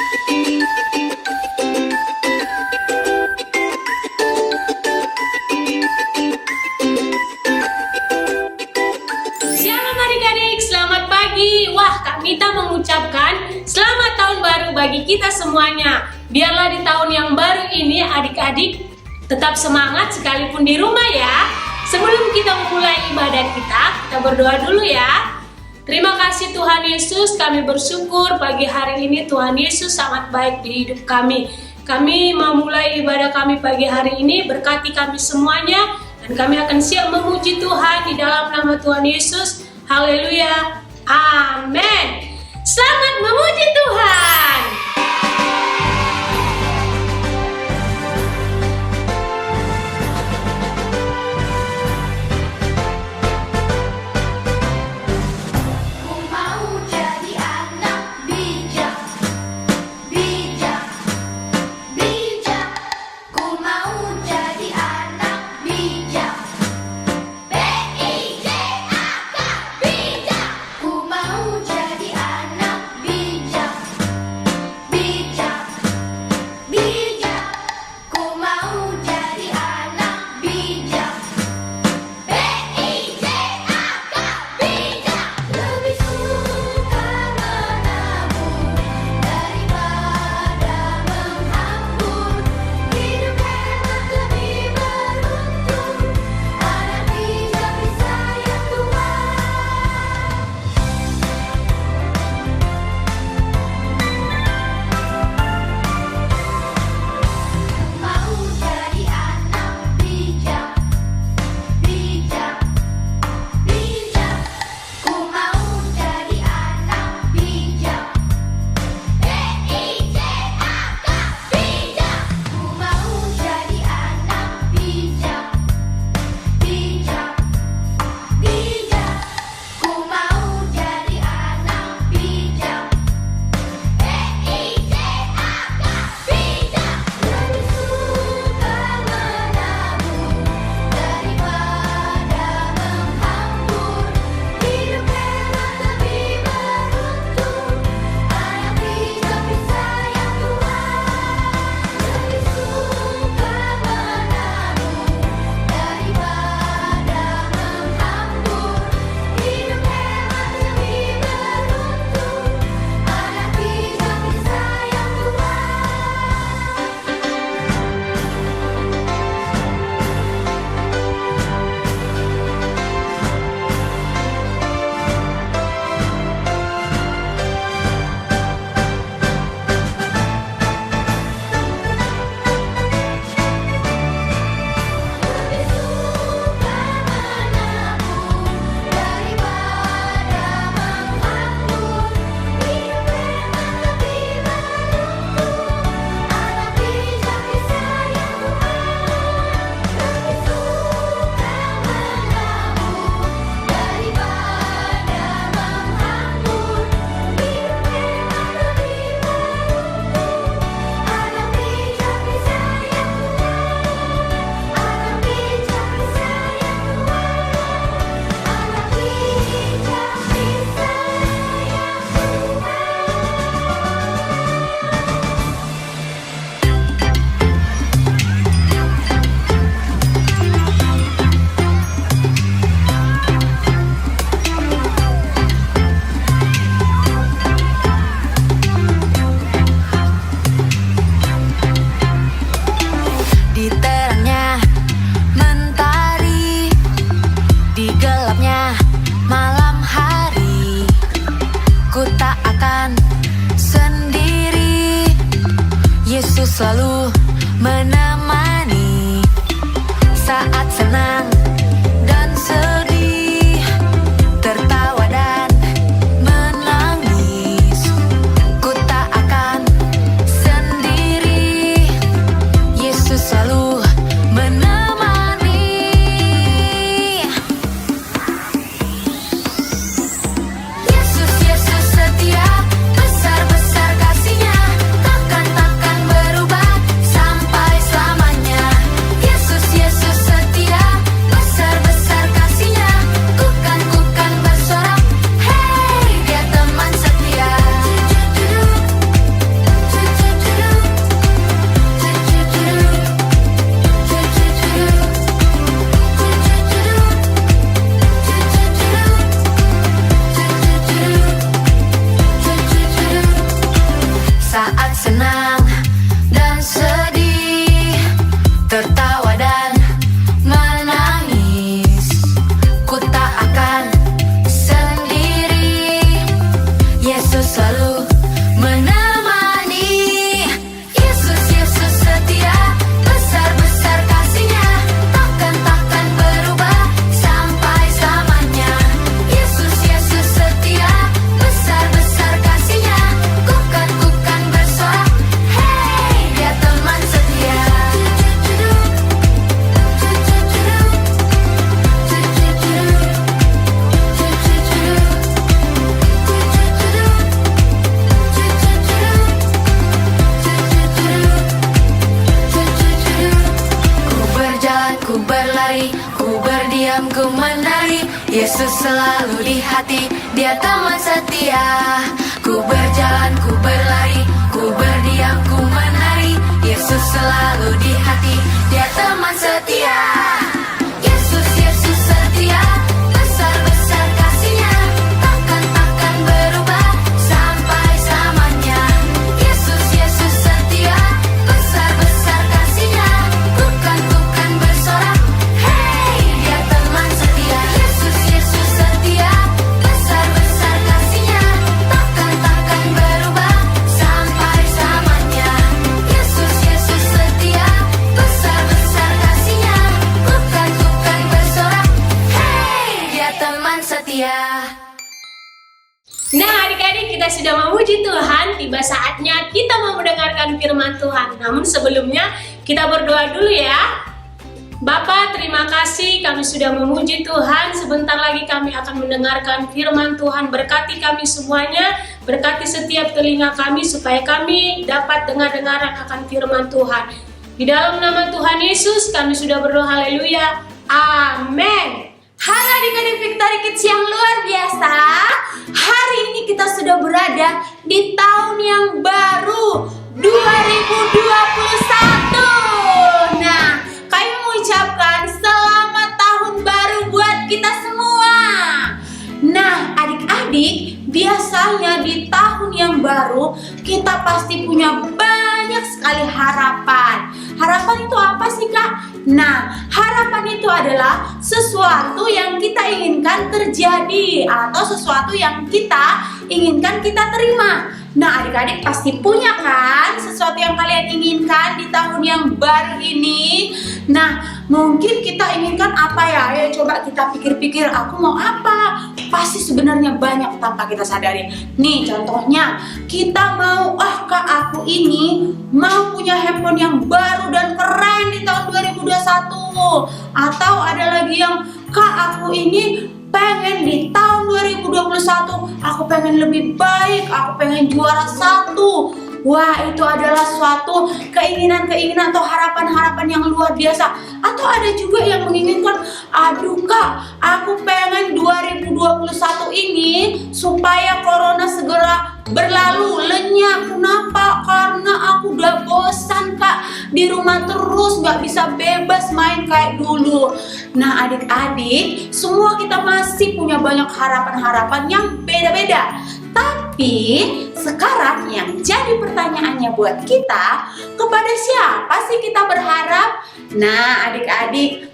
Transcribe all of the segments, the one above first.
Shalom adik-adik, selamat pagi. Wah, Kak Mita mengucapkan selamat tahun baru bagi kita semuanya. Biarlah di tahun yang baru ini adik-adik tetap semangat sekalipun di rumah ya. Sebelum kita memulai ibadah kita berdoa dulu ya. Terima kasih Tuhan Yesus, kami bersyukur pagi hari ini Tuhan Yesus sangat baik di hidup kami. Kami memulai ibadah kami pagi hari ini, berkati kami semuanya, dan kami akan siap memuji Tuhan di dalam nama Tuhan Yesus. Haleluya, amin. Selamat memuji Tuhan. Selalu menemani saat senang dan sedih, tertawa dan menangis. Ku tak akan sendiri, Yesus selalu menemani. Yesus, Yesus setia, besar-besar kasih-Nya, takkan berubah sampai selamanya. Yesus, Yesus setia, menemani. Yesus, Yesus setia, besar-besar kasih-Nya, takkan berubah sampai selamanya. Yesus, Yesus setia, besar-besar kasih-Nya, ku kan bersorak, hey, Dia teman setia. Ku berjalan, ku berlari, ku berdiam, ku menari. Yesus selalu di hati, Dia teman setia. Ku berjalan, ku berlari, ku berdiam, ku menari. Yesus selalu di hati, Dia teman setia. Yesus, Yesus setia, besar-besar kasih-Nya, takkan berubah sampai selamanya. Yesus, Yesus setia, besar-besar kasih-Nya, ku kan bersorak, hey, Dia teman setia. Yesus, Yesus setia, besar-besar kasih-Nya, takkan berubah sampai selamanya. Yesus, Yesus setia, besar-besar kasih-Nya, ku kan bersorak, hey, Dia teman setia. Nah adik-adik, kita sudah memuji Tuhan, tiba saatnya kita mau mendengarkan firman Tuhan. Namun sebelumnya kita berdoa dulu ya. Bapa, terima kasih kami sudah memuji Tuhan. Sebentar lagi kami akan mendengarkan firman Tuhan. Berkati kami semuanya, berkati setiap telinga kami supaya kami dapat dengar-dengaran akan firman Tuhan. Di dalam nama Tuhan Yesus kami sudah berdoa, haleluya, amin. Halo adik-adik Victory Kids yang luar biasa. Hari ini kita sudah berada di tahun yang baru 2021. Nah, kami mengucapkan selamat tahun baru buat kita semua. Nah, adik-adik, biasanya di tahun yang baru kita pasti punya banyak sekali harapan. Harapan itu apa sih, Kak? Nah, harapan itu adalah sesuatu yang kita inginkan terjadi atau sesuatu yang kita inginkan kita terima. Nah, adik-adik pasti punya kan sesuatu yang kalian inginkan di tahun yang baru ini. Nah, mungkin kita inginkan apa ya? Ayo coba kita pikir-pikir, aku mau apa? Pasti sebenarnya banyak tanpa kita sadari. Nih contohnya, kita mau, Kak, aku ini mau punya handphone yang baru dan keren di tahun 2021. Atau ada lagi yang, Kak, aku ini pengen di tahun 2021 aku pengen lebih baik, aku pengen juara 1. Wah, itu adalah suatu keinginan-keinginan atau harapan-harapan yang luar biasa. Atau ada juga yang menginginkan, aduh Kak, aku pengen 2021 ini supaya corona segera berlalu, lenyap. Kenapa? Karena aku udah bosan Kak, di rumah terus gak bisa bebas main kayak dulu. Nah adik-adik, semua kita masih punya banyak harapan-harapan yang beda-beda. Tapi sekarang yang jadi pertanyaannya buat kita, kepada siapa sih kita berharap? Nah adik-adik,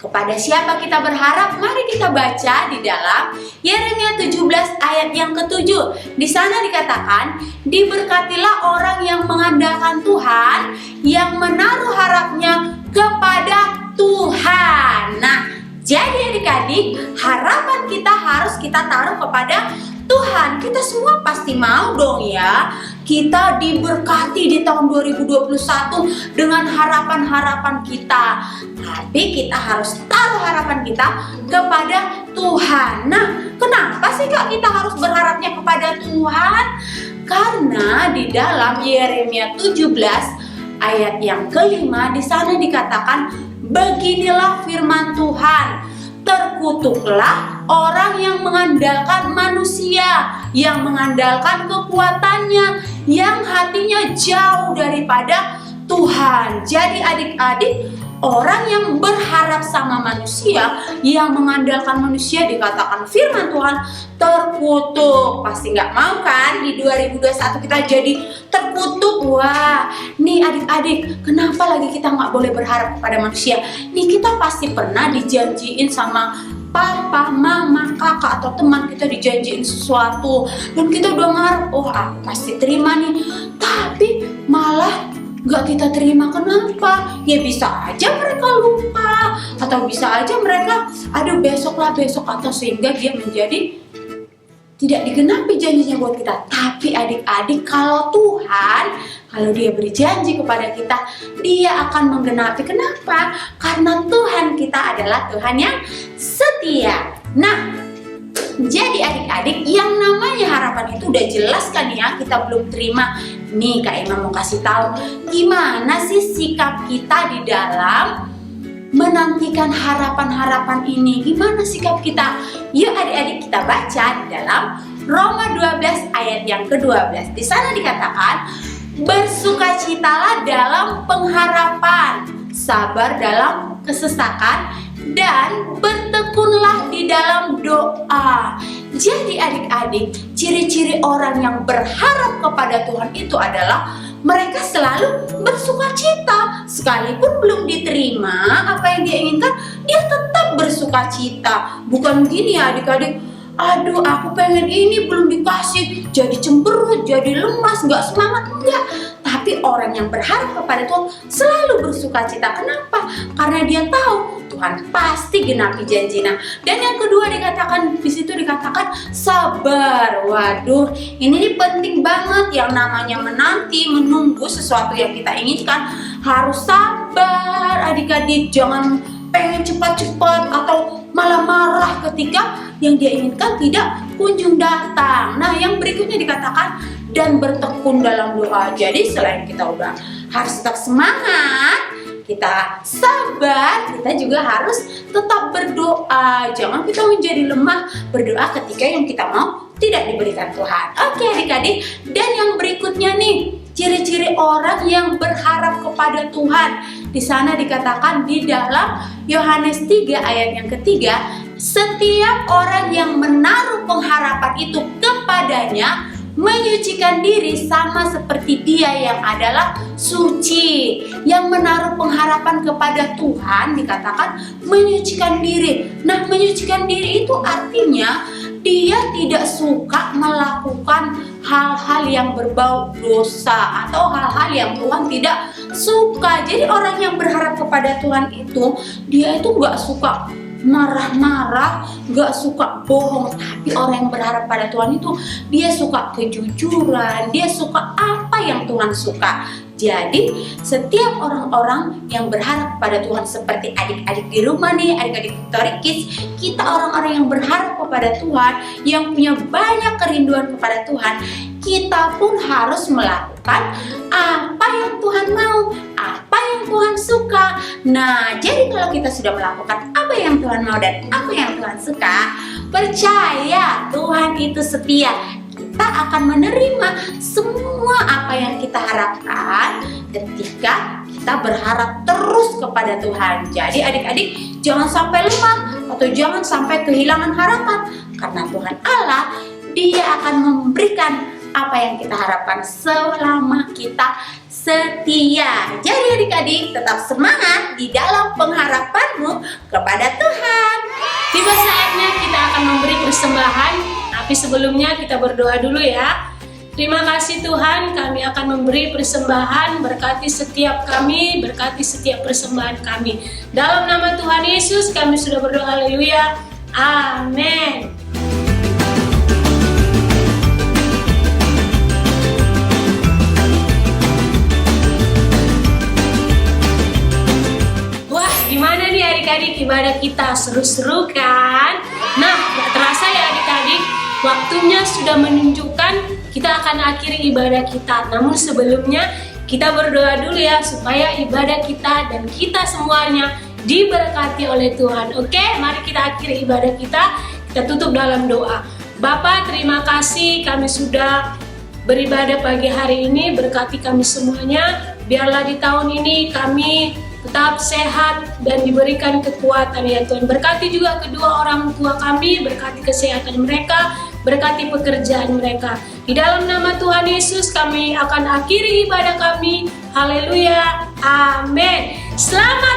kepada siapa kita berharap? Mari kita baca di dalam Yeremia 17 ayat yang ke-7. Di sana dikatakan, diberkatilah orang yang mengandalkan Tuhan, yang menaruh harapnya kepada Tuhan. Nah, jadi adik-adik, harapan kita harus kita taruh kepada Tuhan. Kita semua pasti mau dong ya, kita diberkati di tahun 2021 dengan harapan-harapan kita. Tapi kita harus taruh harapan kita kepada Tuhan. Nah, kenapa sih Kak kita harus berharapnya kepada Tuhan? Karena di dalam Yeremia 17 ayat yang ke-5 di sana dikatakan, beginilah firman Tuhan, terkutuklah orang yang mengandalkan manusia, yang mengandalkan kekuatannya, yang hatinya jauh daripada Tuhan. Jadi adik-adik, orang yang berharap sama manusia, yang mengandalkan manusia, dikatakan firman Tuhan terkutuk. Pasti nggak mau kan di 2021 kita jadi terkutuk. Wah, nih adik-adik, kenapa lagi kita nggak boleh berharap kepada manusia? Nih kita pasti pernah dijanjiin sama papa, mama, kakak atau teman kita dijanjiin sesuatu dan kita udah ngarep, oh aku pasti terima nih, tapi malah gak kita terima. Kenapa? Ya bisa aja mereka lupa, atau bisa aja mereka aduh besok lah besok, atau sehingga dia menjadi tidak digenapi janjinya buat kita. Tapi adik-adik, kalau Tuhan, kalau dia berjanji kepada kita, dia akan menggenapi. Kenapa? Karena Tuhan kita adalah Tuhan yang setia. Nah, jadi adik-adik, yang namanya harapan itu udah jelas kan ya, kita belum terima. Nih Kak Ima mau kasih tahu gimana sih sikap kita di dalam menantikan harapan-harapan ini. Gimana sikap kita? Yuk adik-adik kita baca di dalam Roma 12 ayat yang ke-12. Di sana dikatakan, bersukacitalah dalam pengharapan, sabar dalam kesesakan, dan bertekunlah di dalam doa. Jadi adik-adik, ciri-ciri orang yang berharap kepada Tuhan itu adalah mereka selalu bersukacita. Sekalipun belum diterima apa yang dia inginkan, dia tetap bersukacita. Bukan gini ya adik-adik, aduh aku pengen ini belum dikasih, jadi cemberut, jadi lemas, gak semangat. Enggak. Tapi orang yang berharap kepada Tuhan selalu bersukacita. Kenapa? Karena dia tahu Tuhan pasti genapi janjinya. Dan yang kedua dikatakan, di situ dikatakan sabar. Waduh, ini penting banget. Yang namanya menanti, menunggu sesuatu yang kita inginkan harus sabar. Adik-adik, jangan pengen cepat-cepat atau malah marah ketika yang dia inginkan tidak kunjung datang. Nah, yang berikutnya dikatakan dan bertekun dalam doa. Jadi selain kita udah harus tetap semangat, kita sabar, kita juga harus tetap berdoa. Jangan kita menjadi lemah berdoa ketika yang kita mau tidak diberikan Tuhan. Oke adik-adik, dan yang berikutnya nih, ciri-ciri orang yang berharap kepada Tuhan. Di sana dikatakan di dalam Yohanes 3 ayat yang ketiga, setiap orang yang menaruh pengharapan itu kepadanya menyucikan diri sama seperti dia yang adalah suci. Yang menaruh pengharapan kepada Tuhan dikatakan menyucikan diri. Nah, menyucikan diri itu artinya dia tidak suka melakukan hal-hal yang berbau dosa atau hal-hal yang Tuhan tidak suka. Jadi orang yang berharap kepada Tuhan itu, dia itu gak suka marah-marah, gak suka bohong. Tapi orang yang berharap pada Tuhan itu, dia suka kejujuran, dia suka apa yang Tuhan suka. Jadi setiap orang-orang yang berharap pada Tuhan, seperti adik-adik di rumah nih, adik-adik Victory Kids, kita orang-orang yang berharap kepada Tuhan, yang punya banyak kerinduan kepada Tuhan, kita pun harus melakukan apa yang Tuhan mau, apa yang Tuhan suka. Nah, jadi kalau kita sudah melakukan apa yang Tuhan mau dan apa yang Tuhan suka, percaya Tuhan itu setia. Kita akan menerima semua apa yang kita harapkan ketika kita berharap terus kepada Tuhan. Jadi adik-adik, jangan sampai lemah atau jangan sampai kehilangan harapan, karena Tuhan Allah, Dia akan memberikan apa yang kita harapkan selama kita setia. Jadi adik-adik, tetap semangat di dalam pengharapanmu kepada Tuhan. Tiba saatnya kita akan memberi persembahan, tapi sebelumnya kita berdoa dulu ya. Terima kasih Tuhan, kami akan memberi persembahan, berkati setiap kami, berkati setiap persembahan kami. Dalam nama Tuhan Yesus kami sudah berdoa, haleluya, amin. Gimana nih adik-adik, ibadah kita seru-seru kan? Nah, gak terasa ya adik-adik, waktunya sudah menunjukkan kita akan akhiri ibadah kita. Namun sebelumnya kita berdoa dulu ya, supaya ibadah kita dan kita semuanya diberkati oleh Tuhan. Oke, mari kita akhiri ibadah kita tutup dalam doa. Bapa, terima kasih kami sudah beribadah pagi hari ini, berkati kami semuanya. Biarlah di tahun ini kami tetap sehat dan diberikan kekuatan ya Tuhan. Berkati juga kedua orang tua kami, berkati kesehatan mereka, berkati pekerjaan mereka. Di dalam nama Tuhan Yesus kami akan akhiri ibadah kami. Haleluya, amin. Selamat